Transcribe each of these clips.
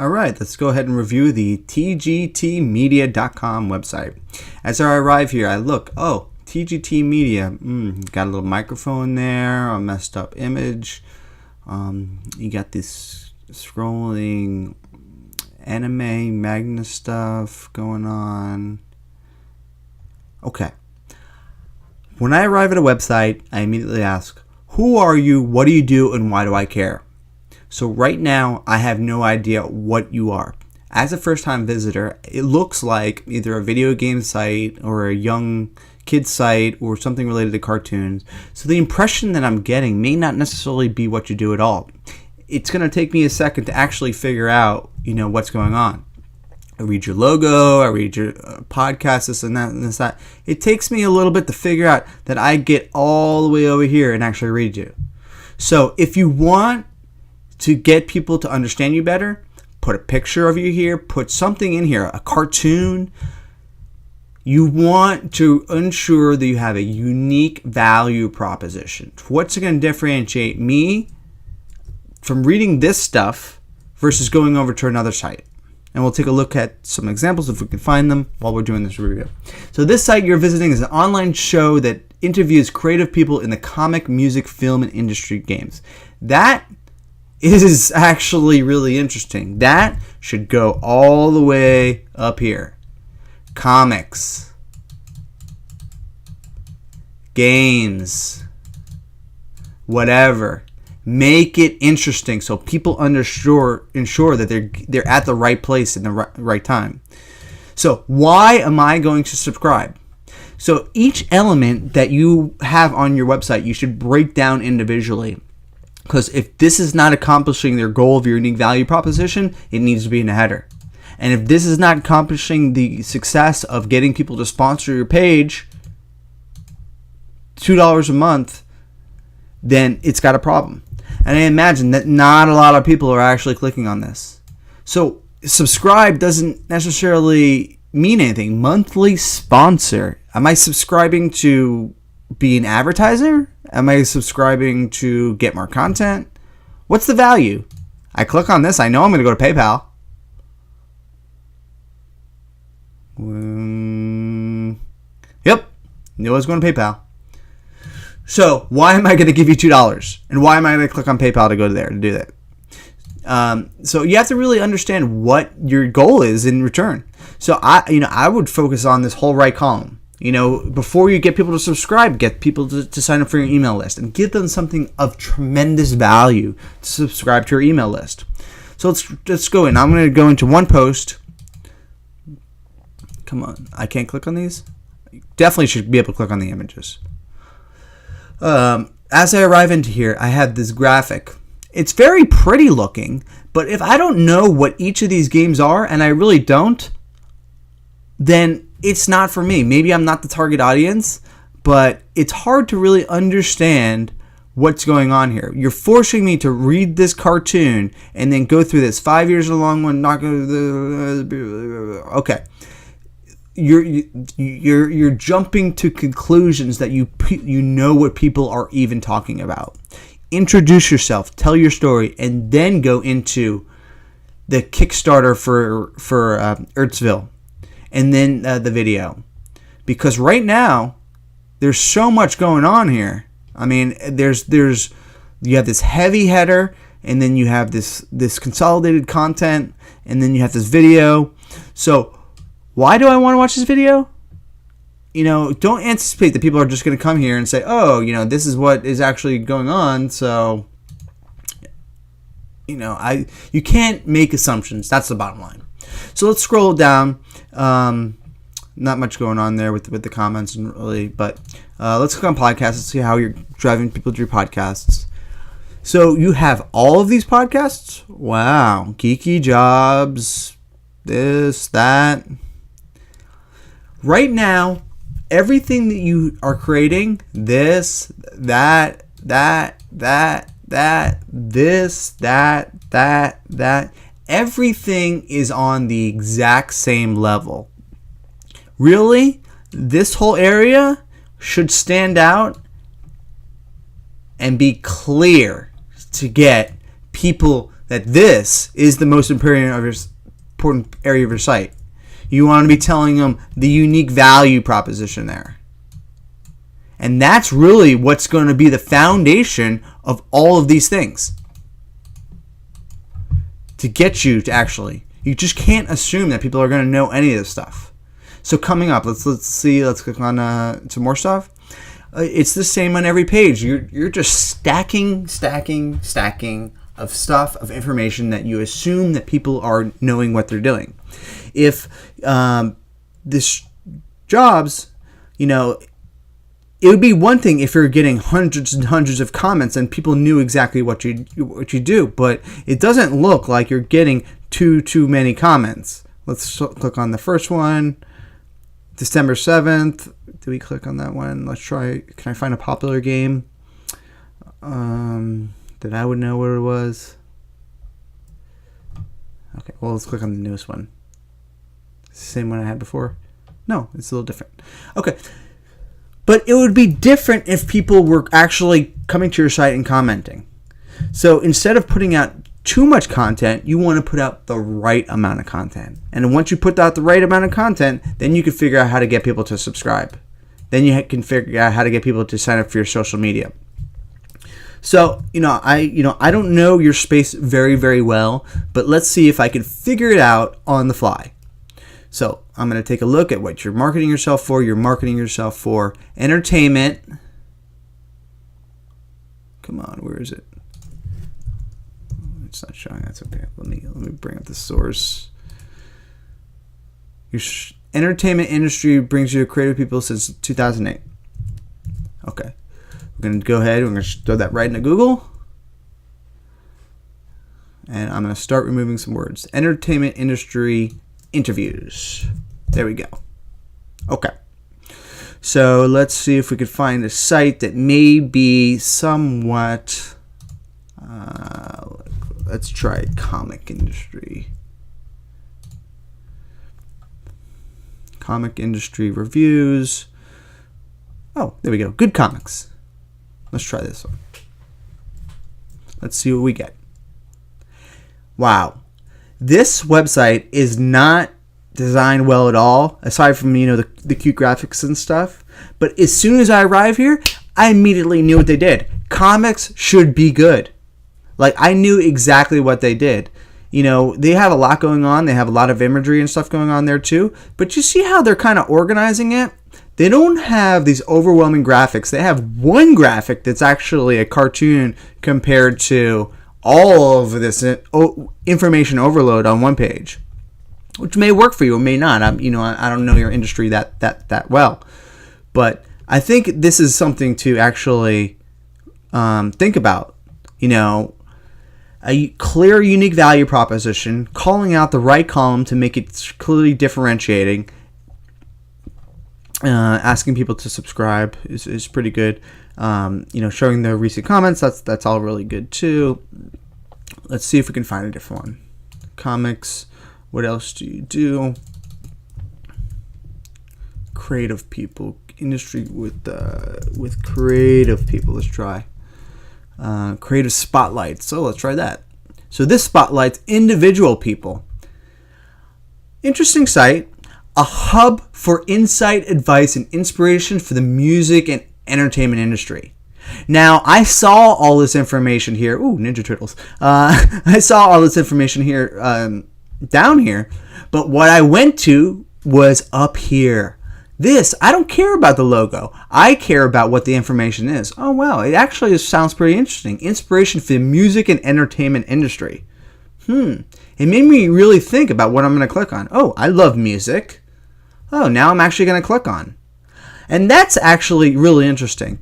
All right, let's go ahead and review the tgtmedia.com website. As I arrive here, I look, TGT Media, got a little microphone there, a messed up image. You got this scrolling anime Magna stuff going on. Okay. When I arrive at a website, I immediately ask, who are you, what do you do, and why do I care? So right now, I have no idea what you are. As a first-time visitor, it looks like either a video game site or a young kid site or something related to cartoons. So the impression that I'm getting may not necessarily be what you do at all. It's going to take me a second to actually figure out, what's going on. I read your logo, I read your podcast, this and that and this that. It takes me a little bit to figure out that I get all the way over here and actually read you. So if you want to get people to understand you better, put a picture of you here, put something in here, a cartoon. You want to ensure that you have a unique value proposition. What's going to differentiate me from reading this stuff versus going over to another site? And we'll take a look at some examples if we can find them while we're doing this review. So this site you're visiting is an online show that interviews creative people in the comic, music, film, and industry games. That is actually really interesting. That should go all the way up here. Comics, games, whatever. Make it interesting so people ensure that they're at the right place in the right time. So why am I going to subscribe? So each element that you have on your website, you should break down individually. Because if this is not accomplishing their goal of your unique value proposition, it needs to be in the header. And if this is not accomplishing the success of getting people to sponsor your page, $2 a month, then it's got a problem. And I imagine that not a lot of people are actually clicking on this. So subscribe doesn't necessarily mean anything. Monthly sponsor. Am I subscribing to be an advertiser? Am I subscribing to get more content? What's the value? I click on this. I know I'm going to go to PayPal. Yep. Knew I was going to PayPal. So why am I going to give you $2? And why am I going to click on PayPal to go to there to do that? So you have to really understand what your goal is in return. So I would focus on this whole right column. Before you get people to subscribe, get people to sign up for your email list and give them something of tremendous value to subscribe to your email list. So let's go in. I'm going to go into one post. Come on. I can't click on these? You definitely should be able to click on the images. As I arrive into here, I have this graphic. It's very pretty looking, but if I don't know what each of these games are, and I really don't, then it's not for me. Maybe I'm not the target audience, but it's hard to really understand what's going on here. You're forcing me to read this cartoon and then go through this 5 years long one. Not okay. You're jumping to conclusions that you know what people are even talking about. Introduce yourself, tell your story, and then go into the Kickstarter for Earthsville. And then the video, because right now there's so much going on here. I mean, you have this heavy header, and then you have this consolidated content, and then you have this video. So why do I want to watch this video? Don't anticipate that people are just going to come here and say, this is what is actually going on. So you can't make assumptions. That's the bottom line. So let's scroll down. Not much going on there with the comments, really, but let's click on podcasts. Let's see how you're driving people to your podcasts. So you have all of these podcasts? Wow. Geeky Jobs, this, that. Right now, everything that you are creating, this, that, everything is on the exact same level. Really, this whole area should stand out and be clear to get people that this is the most important area of your site. You want to be telling them the unique value proposition there. And that's really what's going to be the foundation of all of these things. To get you to actually, you just can't assume that people are going to know any of this stuff. So coming up, let's click on some more stuff. It's the same on every page. You're just stacking of stuff, of information that you assume that people are knowing what they're doing. If this jobs, it would be one thing if you're getting hundreds and hundreds of comments and people knew exactly what you do, but it doesn't look like you're getting too many comments. Let's click on the first one, December 7th. Did we click on that one? Let's try. Can I find a popular game that I would know what it was? Okay, well, let's click on the newest one. Same one I had before? No, it's a little different. Okay. But it would be different if people were actually coming to your site and commenting. So instead of putting out too much content, you want to put out the right amount of content. And once you put out the right amount of content, then you can figure out how to get people to subscribe. Then you can figure out how to get people to sign up for your social media. So, I don't know your space very, very well, but let's see if I can figure it out on the fly. So I'm going to take a look at what you're marketing yourself for. You're marketing yourself for entertainment. Come on, where is it? It's not showing. That's okay. Let me bring up the source. Your entertainment industry brings you to creative people since 2008. Okay. We're going to go ahead. We're going to throw that right into Google. And I'm going to start removing some words. Entertainment industry interviews. There we go. Okay. So let's see if we could find a site that may be somewhat. Let's try comic industry. Comic industry reviews. Oh, there we go. Good Comics. Let's try this one. Let's see what we get. Wow. This website is not designed well at all, aside from, the cute graphics and stuff. But as soon as I arrived here, I immediately knew what they did. Comics should be good. Like, I knew exactly what they did. They have a lot going on. They have a lot of imagery and stuff going on there too. But you see how they're kind of organizing it? They don't have these overwhelming graphics. They have one graphic that's actually a cartoon compared to all of this information overload on one page, which may work for you or may not. I don't know your industry that well, but I think this is something to actually think about. A clear, unique value proposition, calling out the right column to make it clearly differentiating. Asking people to subscribe is pretty good. Showing the recent comments, that's all really good too. Let's see if we can find a different one. Comics. What else do you do? Creative people. Industry with creative people. Let's try. Creative spotlight. So let's try that. So this spotlights individual people. Interesting site. A hub for insight, advice, and inspiration for the music and entertainment industry. Now, I saw all this information here. Ooh, Ninja Turtles. I saw all this information here, down here. But what I went to was up here. This, I don't care about the logo. I care about what the information is. Oh, wow. It actually sounds pretty interesting. Inspiration for the music and entertainment industry. It made me really think about what I'm going to click on. Oh, I love music. Oh, now I'm actually going to click on. And that's actually really interesting.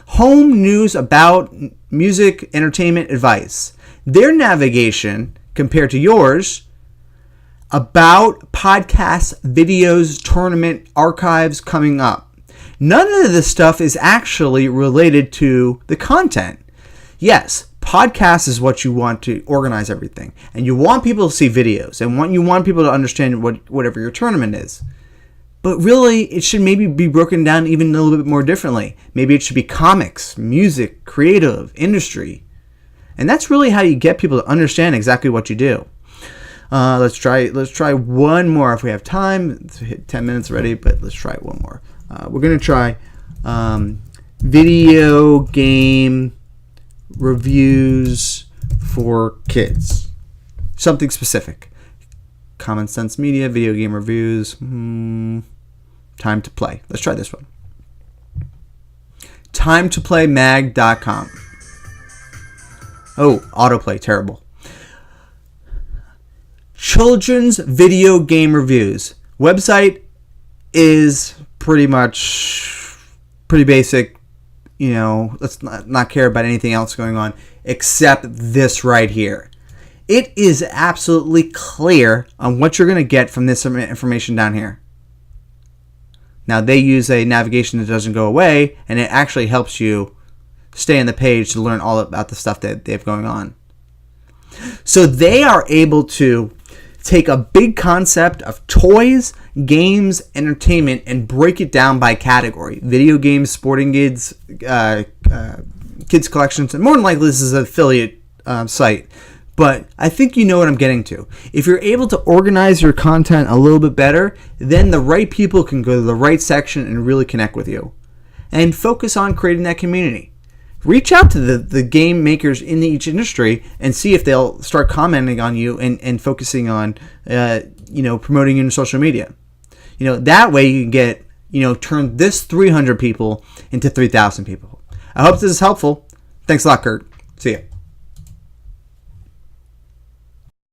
Home news about music, entertainment, advice. Their navigation compared to yours, about podcasts, videos, tournament, archives coming up. None of this stuff is actually related to the content. Yes, podcast is what you want to organize everything. And you want people to see videos. And you want people to understand whatever your tournament is. But really, it should maybe be broken down even a little bit more differently. Maybe it should be comics, music, creative, industry. And that's really how you get people to understand exactly what you do. Let's try one more if we have time. It's hit 10 minutes already, but let's try one more. We're going to try video game reviews for kids. Something specific. Common Sense Media, video game reviews. Time to Play. Let's try this one. TimeToPlayMag.com. Oh, autoplay, terrible. Children's video game reviews. Website is pretty basic. Let's not care about anything else going on except this right here. It is absolutely clear on what you're going to get from this information down here. Now, they use a navigation that doesn't go away, and it actually helps you stay on the page to learn all about the stuff that they have going on. So they are able to take a big concept of toys, games, entertainment, and break it down by category. Video games, sporting goods, kids collections, and more than likely this is an affiliate site. But I think you know what I'm getting to. If you're able to organize your content a little bit better, then the right people can go to the right section and really connect with you. And focus on creating that community. Reach out to the game makers in each industry and see if they'll start commenting on you and focusing on promoting you in social media. That way you can get, turn this 300 people into 3,000 people. I hope this is helpful. Thanks a lot, Kurt. See ya.